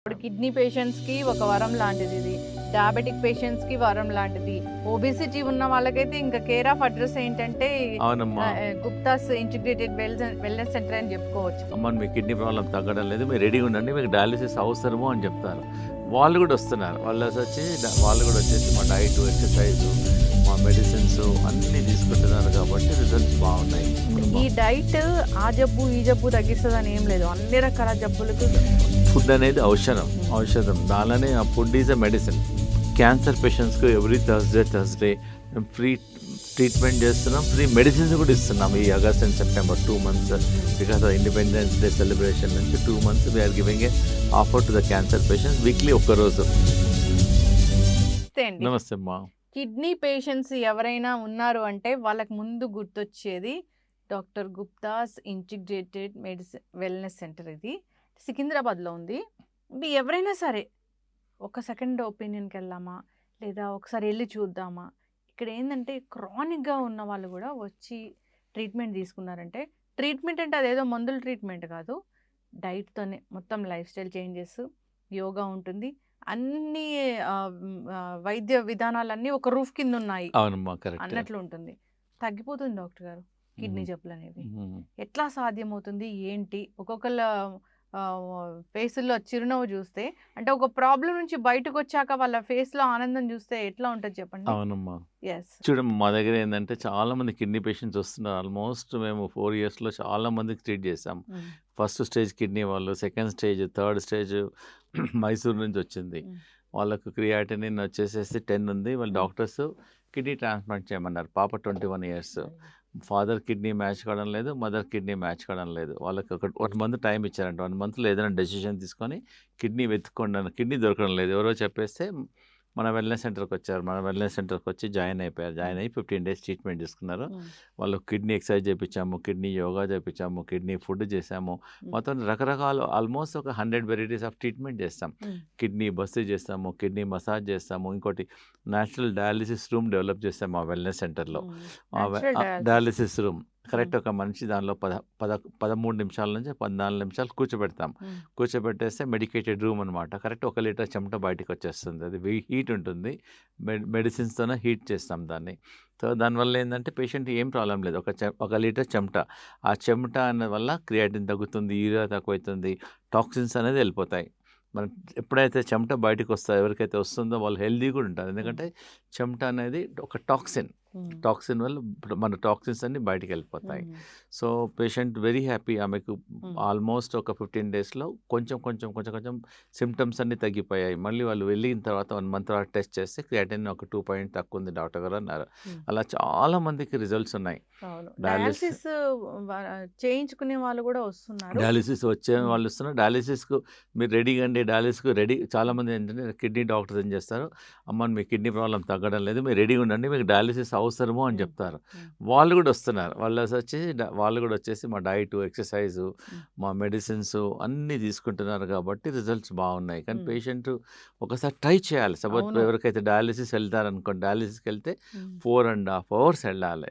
ఇప్పుడు కిడ్నీ పేషెంట్స్‌కి ఒక వరం లాంటిది ఇది. డయాబెటిక్ పేషెంట్స్‌కి వరం లాంటిది. ఒబెసిటీ ఉన్న వాళ్ళకైతే ఇంకా కేర్ ఆఫ్ అడ్రెస్ ఏంటంటే అవునమ్మా. గుప్తాస్ ఇంటిగ్రేటెడ్ వెల్నెస్ సెంటర్ అని చెప్పుకోవచ్చు. అమ్మ మీ కిడ్నీ ప్రాబ్లం తగ్గడం లేదు, మీరు రెడీగా ఉండండి, మీకు డయాలిసిస్ అవసరము అని చెప్తారు. వాళ్ళు కూడా వస్తున్నారు. వాళ్ళు కూడా వచ్చేసి మా డైట్, ఎక్సర్సైజు, మా మెడిసిన్స్ అన్నీ తీసుకుంటున్నారు కాబట్టి రిజల్ట్స్ బాగున్నాయి. ఈ డైట్ ఆ జబ్బు ఈ జబ్బు తగ్గిస్తుందని ఏం లేదు. అన్ని రకాల జబ్బులకు ఫుడ్ అనేది ఔషధం. దానిలోనే ఆ food is a medicine. Cancer పేషెంట్స్కి ఎవ్రీ థర్స్డే ఫ్రీ ట్రీట్మెంట్ చేస్తున్నాం, ఫ్రీ మెడిసిన్స్ కూడా ఇస్తున్నాం. ఈ August and September 2 months because of Independence Day celebration నుంచి 2 months we are giving a offer to the cancer patients weekly ఒక్కరోజు. నమస్తే అమ్మా. కిడ్నీ పేషెంట్స్ ఎవరైనా ఉన్నారు అంటే వాళ్ళకి ముందు గుర్తొచ్చేది doctor Gupta's integrated wellness centre. ఇది సికింద్రాబాద్లో ఉంది. అంటే ఎవరైనా సరే ఒక సెకండ్ ఒపీనియన్కి వెళ్దామా లేదా ఒకసారి వెళ్ళి చూద్దామా. ఇక్కడ ఏంటంటే క్రానిక్గా ఉన్న వాళ్ళు కూడా వచ్చి ట్రీట్మెంట్ తీసుకున్నారంటే, ట్రీట్మెంట్ అంటే అదేదో మందుల ట్రీట్మెంట్ కాదు, డైట్తోనే మొత్తం లైఫ్ స్టైల్ చేంజెస్, యోగా ఉంటుంది, అన్ని వైద్య విధానాలన్నీ ఒక రూఫ్ కింద ఉన్నాయి అన్నట్లు ఉంటుంది. తగ్గిపోతుంది డాక్టర్ గారు కిడ్నీ జబ్బులు అనేవి. ఎట్లా సాధ్యమవుతుంది ఏంటి? ఒక్కొక్కళ్ళ ఫేసుల్లో చిరునవ్వు చూస్తే, అంటే ఒక ప్రాబ్లం నుంచి బయటకు వచ్చాక వాళ్ళ ఫేస్లో ఆనందం చూస్తే ఎట్లా ఉంటుంది చెప్పండి. అవునమ్మా. ఎస్ చూడమ్మా, మా దగ్గర ఏంటంటే చాలా మంది కిడ్నీ పేషెంట్స్ వస్తున్నారు. ఆల్మోస్ట్ మేము 4 yearsలో చాలా మందికి ట్రీట్ చేసాం. ఫస్ట్ స్టేజ్ కిడ్నీ వాళ్ళు, second stage, third stage Mysore నుంచి వచ్చింది. వాళ్ళకు క్రియాటినిన్ వచ్చేసేసి 10 ఉంది. వాళ్ళ డాక్టర్స్ కిడ్నీ ట్రాన్స్ప్లాంట్ చేయమన్నారు. పాప 21 years. ఫాదర్ కిడ్నీ మ్యాచ్ కావడం లేదు, మదర్ కిడ్నీ మ్యాచ్ కావడం లేదు. వాళ్ళకి 1 month టైం ఇచ్చారంట. 1 monthలో ఏదైనా డెసిషన్ తీసుకొని కిడ్నీ వెతుక్కోండి అని. కిడ్నీ దొరకడం లేదు. ఎవరో చెప్పేస్తే మన వెల్నెస్ సెంటర్కి వచ్చారు. మన వెల్నెస్ సెంటర్కి వచ్చి జాయిన్ అయ్యి 15 days ట్రీట్మెంట్ తీసుకున్నారు. వాళ్ళు కిడ్నీ ఎక్సర్సైజ్ చేయించాము, కిడ్నీ యోగా చేయించాము, కిడ్నీ ఫుడ్ చేసాము. మొత్తం రకరకాల ఆల్మోస్ట్ ఒక 100 varieties ఆఫ్ ట్రీట్మెంట్ చేస్తాం. కిడ్నీ బస్తీ చేస్తాము, కిడ్నీ మసాజ్ చేస్తాము. ఇంకోటి న్యాచురల్ డయాలిసిస్ రూమ్ డెవలప్ చేస్తాం మా వెల్నెస్ సెంటర్లో. డయాలిసిస్ రూమ్ కరెక్ట్ ఒక మనిషి దానిలో 13 నిమిషాల నుంచి 14 నిమిషాలు కూర్చోబెడతాం. కూర్చోబెట్టేస్తే మెడికేటెడ్ రూమ్ అనమాట. కరెక్ట్ 1 లీటర్ చెమట బయటకు వచ్చేస్తుంది. అది హీట్ ఉంటుంది. మెడిసిన్స్తోనే హీట్ చేస్తాం దాన్ని. సో దానివల్ల ఏంటంటే పేషెంట్ ఏం ప్రాబ్లం లేదు. 1 లీటర్ చెమట, ఆ చెమట అన్న వల్ల క్రియాటిన్ తగ్గుతుంది, యూరియా తక్కువవుతుంది, టాక్సిన్స్ అనేది వెళ్ళిపోతాయి. మనం ఎప్పుడైతే చెమట బయటకు వస్తుందో, ఎవరికైతే వస్తుందో వాళ్ళు హెల్దీ కూడా ఉంటారు. ఎందుకంటే చెమట అనేది ఒక టాక్సిన్ వల్ల మన టాక్సిన్స్ అన్ని బయటికి వెళ్ళిపోతాయి. So patient very happy. ఆమెకు ఆల్మోస్ట్ ఒక 15 daysలో కొంచెం సిమ్టమ్స్ అన్నీ తగ్గిపోయాయి. మళ్ళీ వాళ్ళు వెళ్ళిన తర్వాత 1 month తర్వాత టెస్ట్ చేస్తే క్రియాటిన్ ఒక 2 point తక్కువ ఉంది డాక్టర్ గారు అన్నారు. అలా చాలా మందికి రిజల్ట్స్ ఉన్నాయి. డయాలిసిస్ చేయించుకునే వాళ్ళు కూడా వస్తున్నారు. డయాలిసిస్ వచ్చే వాళ్ళు వస్తున్నారు. డయాలిసిస్కు మీరు రెడీగా అండి, డయాలిసిస్కు రెడీ. చాలామంది ఏంటంటే కిడ్నీ డాక్టర్స్ ఏం చేస్తారు, అమ్మ మీ కిడ్నీ ప్రాబ్లం తగ్గడం లేదు, మీరు రెడీగా ఉండండి, మీకు డయాలిసిస్ అవసరము అని చెప్తారు. వాళ్ళు కూడా వస్తున్నారు. వాళ్ళు కూడా వచ్చేసి మా డైట్, ఎక్సర్సైజు, మా మెడిసిన్స్ అన్నీ తీసుకుంటున్నారు కాబట్టి రిజల్ట్స్ బాగున్నాయి. కానీ పేషెంట్ ఒకసారి ట్రై చేయాలి. సపోజ్ ఎవరికైతే డయాలిసిస్ వెళ్తారనుకోండి, డయాలిసిస్కి వెళ్తే 4.5 hours వెళ్ళాలి.